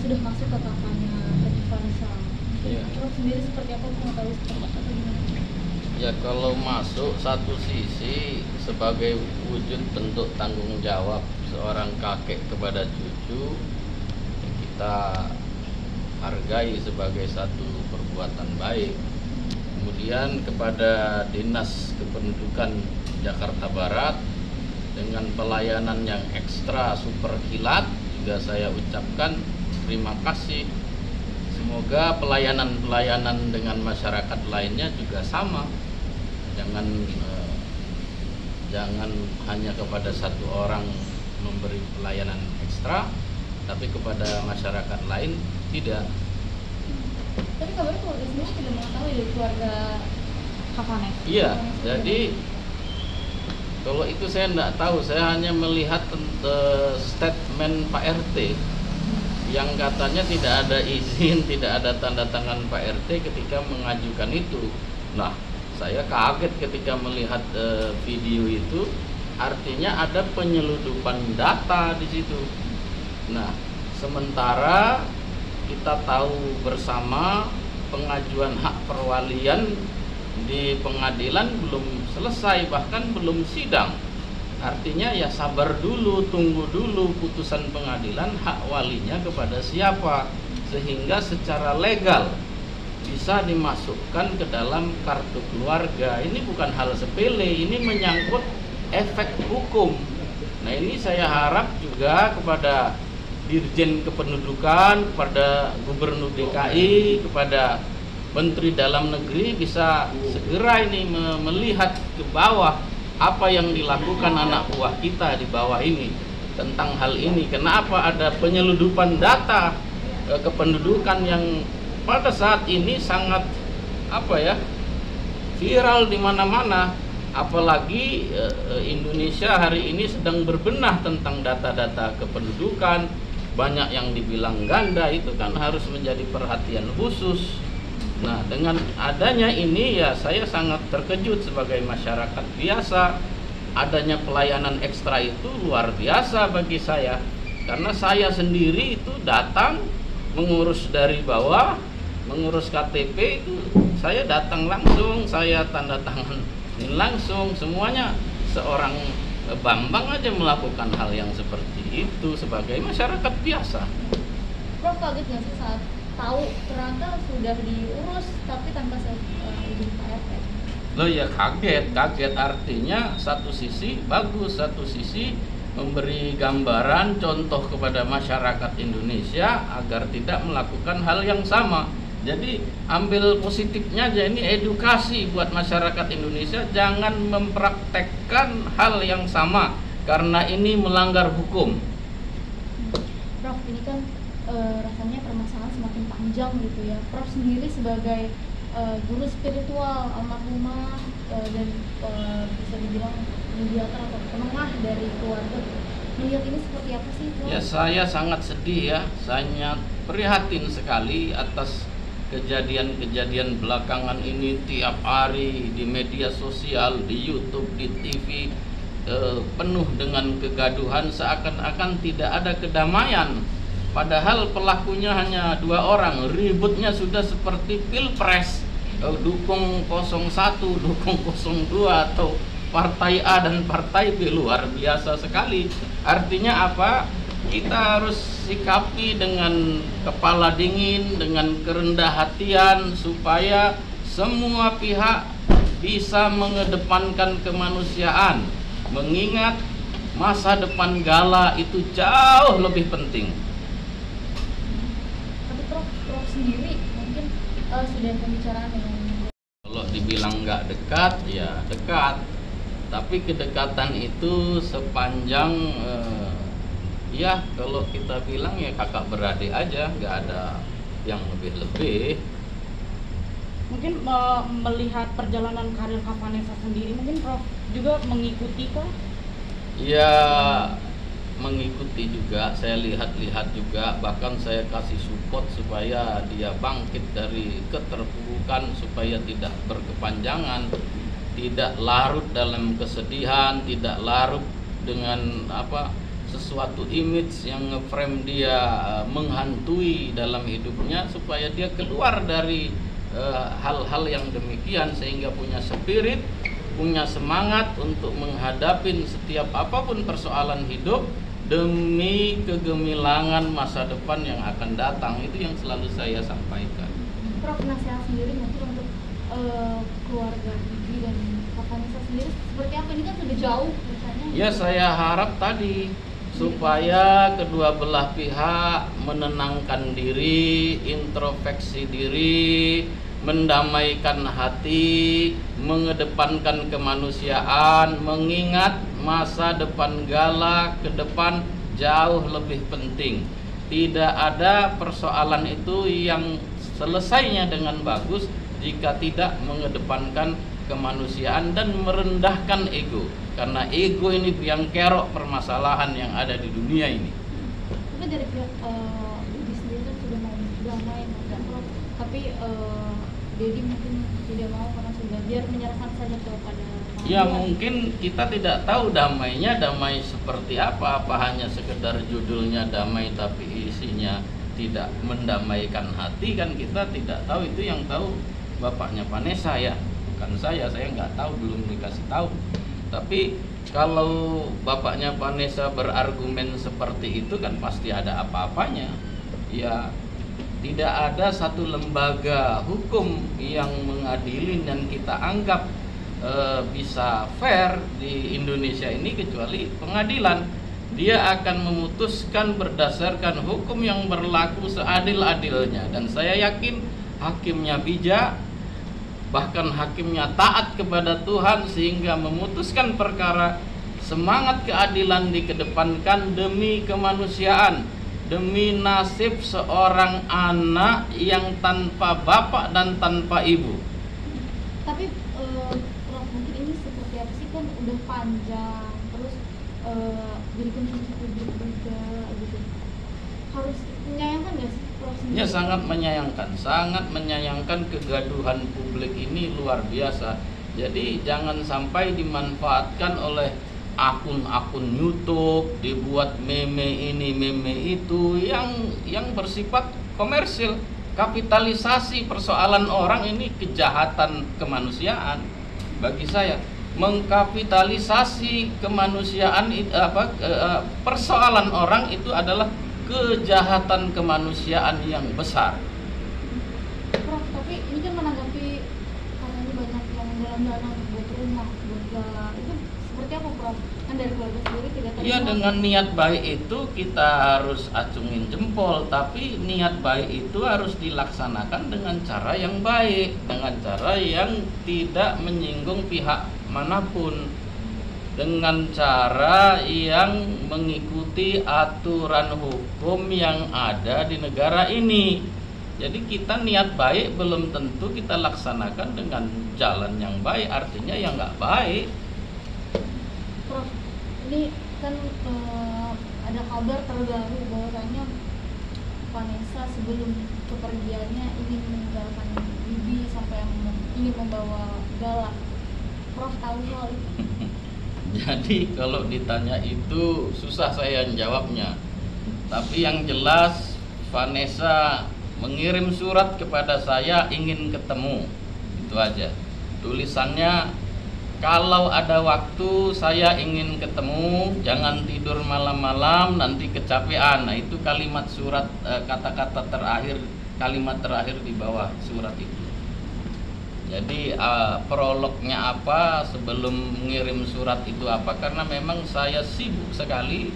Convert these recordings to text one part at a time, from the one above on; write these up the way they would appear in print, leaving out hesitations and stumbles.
sudah masuk ke kakaknya Haji Vanessa. Iya. Prof sendiri seperti apa, mengetahui seperti apa atau gimana? Ya kalau masuk satu sisi sebagai wujud bentuk tanggung jawab seorang kakek kepada cucu, kita hargai sebagai satu perbuatan baik. Kemudian kepada Dinas Kependudukan Jakarta Barat dengan pelayanan yang ekstra super kilat juga saya ucapkan terima kasih. Semoga pelayanan-pelayanan dengan masyarakat lainnya juga sama. Jangan hanya kepada satu orang memberi pelayanan ekstra, tapi kepada masyarakat lain tidak. Tapi kabarnya keluarga semua tidak mengetahui dari keluarga Kak Vanessa. Iya, jadi kalau itu saya tidak tahu, saya hanya melihat statement Pak RT yang katanya tidak ada izin, tidak ada tanda tangan Pak RT ketika mengajukan itu. Nah, saya kaget ketika melihat video itu, artinya ada penyeludupan data di situ. Nah, sementara kita tahu bersama pengajuan hak perwalian di pengadilan belum selesai, bahkan belum sidang. Artinya ya sabar dulu, tunggu dulu putusan pengadilan hak walinya kepada siapa, sehingga secara legal bisa dimasukkan ke dalam kartu keluarga. Ini bukan hal sepele, ini menyangkut efek hukum. Nah, ini saya harap juga kepada Dirjen Kependudukan, kepada Gubernur DKI, kepada Menteri Dalam Negeri bisa segera ini melihat ke bawah apa yang dilakukan anak buah kita di bawah ini tentang hal ini. Kenapa ada penyeludupan data kependudukan yang pada saat ini sangat viral di mana-mana, apalagi Indonesia hari ini sedang berbenah tentang data-data kependudukan, banyak yang dibilang ganda, itu kan harus menjadi perhatian khusus. Nah, dengan adanya ini ya saya sangat terkejut sebagai masyarakat biasa. Adanya pelayanan ekstra itu luar biasa bagi saya, karena saya sendiri itu datang mengurus dari bawah, mengurus KTP itu saya datang langsung, saya tanda tangan langsung, semuanya seorang Bambang aja melakukan hal yang seperti itu sebagai masyarakat biasa. Prof kaget nggak sih saat tahu ternyata sudah diurus tapi tanpa izin Pak RT? Loh ya kaget artinya satu sisi bagus, satu sisi memberi gambaran contoh kepada masyarakat Indonesia agar tidak melakukan hal yang sama. Jadi ambil positifnya aja, ini edukasi buat masyarakat Indonesia, jangan mempraktekkan hal yang sama karena ini melanggar hukum. Prof, ini kan rasanya permasalahan semakin panjang gitu ya. Prof sendiri sebagai guru spiritual almarhumah dan bisa dibilang mediator atau penengah dari keluarga, melihat ini seperti apa sih, Prof? Ya, saya sangat sedih ya, sangat prihatin sekali atas kejadian-kejadian belakangan ini. Tiap hari di media sosial, di YouTube, di TV penuh dengan kegaduhan, seakan-akan tidak ada kedamaian. Padahal pelakunya hanya 2 orang, ributnya sudah seperti pilpres, dukung 01, dukung 02 atau partai A dan partai B, luar biasa sekali. Artinya apa? Kita harus sikapi dengan kepala dingin, dengan kerendah hatian, supaya semua pihak bisa mengedepankan kemanusiaan, mengingat masa depan Gala itu jauh lebih penting. Tapi Prof sendiri mungkin sudah pembicaraan dengan, kalau dibilang nggak dekat, ya dekat, tapi kedekatan itu sepanjang ya kalau kita bilang ya kakak beradik aja, nggak ada yang lebih-lebih. Mungkin melihat perjalanan karir Kak Vanessa sendiri, mungkin Prof juga mengikuti kah? Ya mengikuti juga, saya lihat-lihat juga, bahkan saya kasih support supaya dia bangkit dari keterpurukan, supaya tidak berkepanjangan, tidak larut dalam kesedihan, tidak larut dengan sesuatu image yang nge-frame dia menghantui dalam hidupnya, supaya dia keluar dari hal-hal yang demikian, sehingga punya spirit, punya semangat untuk menghadapi setiap apapun persoalan hidup demi kegemilangan masa depan yang akan datang. Itu yang selalu saya sampaikan. Prof, nasihat sendiri mungkin untuk keluarga Bibi dan Kak Vanessa sendiri seperti apa? Ini kan sudah jauh misalnya. Ya, saya harap tadi supaya kedua belah pihak menenangkan diri, introspeksi diri, mendamaikan hati, mengedepankan kemanusiaan, mengingat masa depan Gala ke depan jauh lebih penting. Tidak ada persoalan itu yang selesainya dengan bagus jika tidak mengedepankan kemanusiaan dan merendahkan ego, karena ego ini yang kerok permasalahan yang ada di dunia ini. Tapi dari pihak Bibi sendiri kan sudah mau damai dan Prof, tapi Dedi mungkin tidak mau karena sudah biar menyerahkan saja kepada Ya, mungkin kita tidak tahu damainya damai seperti apa hanya sekedar judulnya damai tapi isinya tidak mendamaikan hati, kan kita tidak tahu. Itu yang tahu bapaknya Vanessa, ya, bukan saya nggak tahu, belum dikasih tahu. Tapi kalau bapaknya Vanessa berargumen seperti itu kan pasti ada apa-apanya. Ya, tidak ada satu lembaga hukum yang mengadili dan kita anggap bisa fair di Indonesia ini kecuali pengadilan. Dia akan memutuskan berdasarkan hukum yang berlaku seadil-adilnya, dan saya yakin hakimnya bijak, bahkan hakimnya taat kepada Tuhan sehingga memutuskan perkara. Semangat keadilan dikedepankan demi kemanusiaan, demi nasib seorang anak yang tanpa bapak dan tanpa ibu. Tapi Prof, mungkin ini seperti apa sih, kan udah panjang, terus jadi konsumsi publik juga gitu. Harus menyayangkan nggak sih Prof sendiri? Ya, sangat menyayangkan kegaduhan publik ini luar biasa. Jadi jangan sampai dimanfaatkan oleh akun-akun YouTube, dibuat meme ini meme itu yang bersifat komersil, kapitalisasi persoalan orang. Ini kejahatan kemanusiaan bagi saya. Mengkapitalisasi kemanusiaan persoalan orang itu adalah kejahatan kemanusiaan yang besar. Prof, tapi ini kan menanggapi karena ini banyak yang dalam dana buat rumah, buat Gala, itu seperti apa Prof? Kan dari keluarga sendiri tidak terima. Ya, dengan niat baik itu kita harus acungin jempol, tapi niat baik itu harus dilaksanakan dengan cara yang baik, dengan cara yang tidak menyinggung pihak manapun, dengan cara yang mengikuti aturan hukum yang ada di negara ini. Jadi kita niat baik belum tentu kita laksanakan dengan jalan yang baik, artinya yang nggak baik. Prof, ini kan ada kabar terbaru bahwasanya Vanessa sebelum kepergiannya ingin meninggalkan Bibi sampai ingin membawa Gala. Prof tahu soal itu? Jadi kalau ditanya itu susah saya jawabnya. Tapi yang jelas Vanessa mengirim surat kepada saya ingin ketemu. Itu aja. Tulisannya, kalau ada waktu saya ingin ketemu, jangan tidur malam-malam nanti kecapean. Nah, itu kalimat surat, kata-kata terakhir, kalimat terakhir di bawah surat itu. Jadi prolognya apa, sebelum mengirim surat itu apa, karena memang saya sibuk sekali,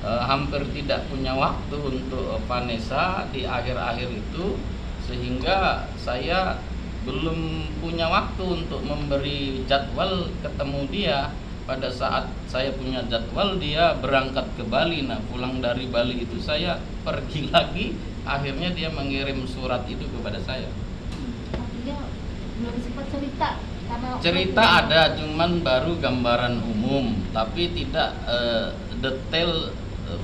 hampir tidak punya waktu untuk Vanessa di akhir-akhir itu, sehingga saya belum punya waktu untuk memberi jadwal ketemu dia. Pada saat saya punya jadwal, dia berangkat ke Bali. Nah, pulang dari Bali itu saya pergi lagi, akhirnya dia mengirim surat itu kepada saya. Artinya belum sempat cerita karena Cerita ada, cuman baru gambaran umum, tapi tidak detail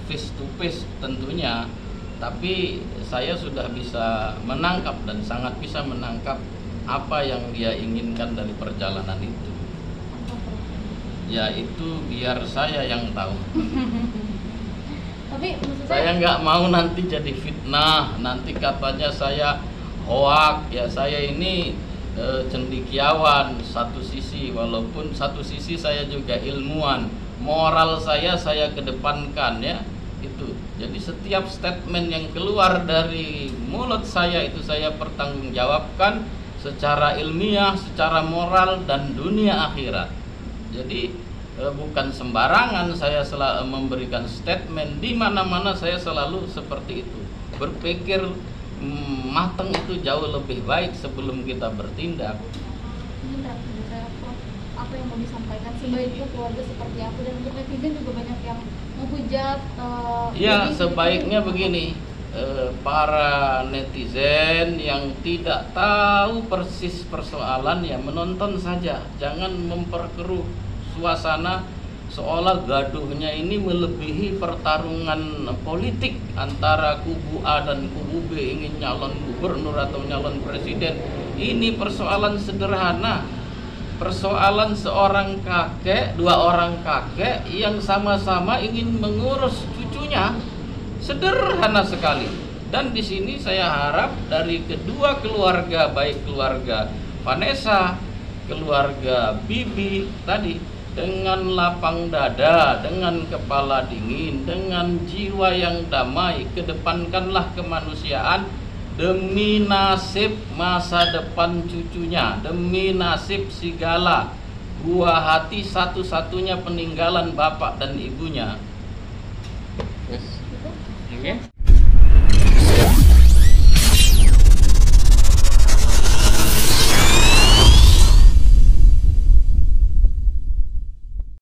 face to face tentunya. Tapi saya sudah bisa menangkap dan sangat bisa menangkap apa yang dia inginkan dari perjalanan itu. apa, Prof? Ya, itu biar saya yang tahu. Tapi maksud Saya nggak mau nanti jadi fitnah, nanti katanya saya hoak. Ya saya ini cendekiawan satu sisi, walaupun satu sisi saya juga ilmuwan. Moral saya kedepankan ya itu. Jadi setiap statement yang keluar dari mulut saya itu saya pertanggungjawabkan secara ilmiah, secara moral dan dunia akhirat. Jadi bukan sembarangan saya selalu memberikan statement, di mana-mana saya selalu seperti itu. Berpikir matang itu jauh lebih baik sebelum kita bertindak. Ini terakhir saya, Prof, apa yang mau disampaikan sebaiknya keluarga seperti apa, dan untuk netizen juga banyak yang menghujat. Ya, jadi sebaiknya gitu. begini, para netizen yang tidak tahu persis persoalan ya menonton saja, jangan memperkeruh suasana seolah gaduhnya ini melebihi pertarungan politik antara kubu A dan kubu B ingin nyalon gubernur atau nyalon presiden. Ini persoalan sederhana, persoalan seorang kakek, dua orang kakek yang sama-sama ingin mengurus cucunya. Sederhana sekali. Dan di sini saya harap dari kedua keluarga, baik keluarga Vanessa, keluarga Bibi tadi, dengan lapang dada, dengan kepala dingin, dengan jiwa yang damai, kedepankanlah kemanusiaan demi nasib masa depan cucunya, demi nasib segala buah hati satu-satunya peninggalan bapak dan ibunya. Yes. Gitu. Oke.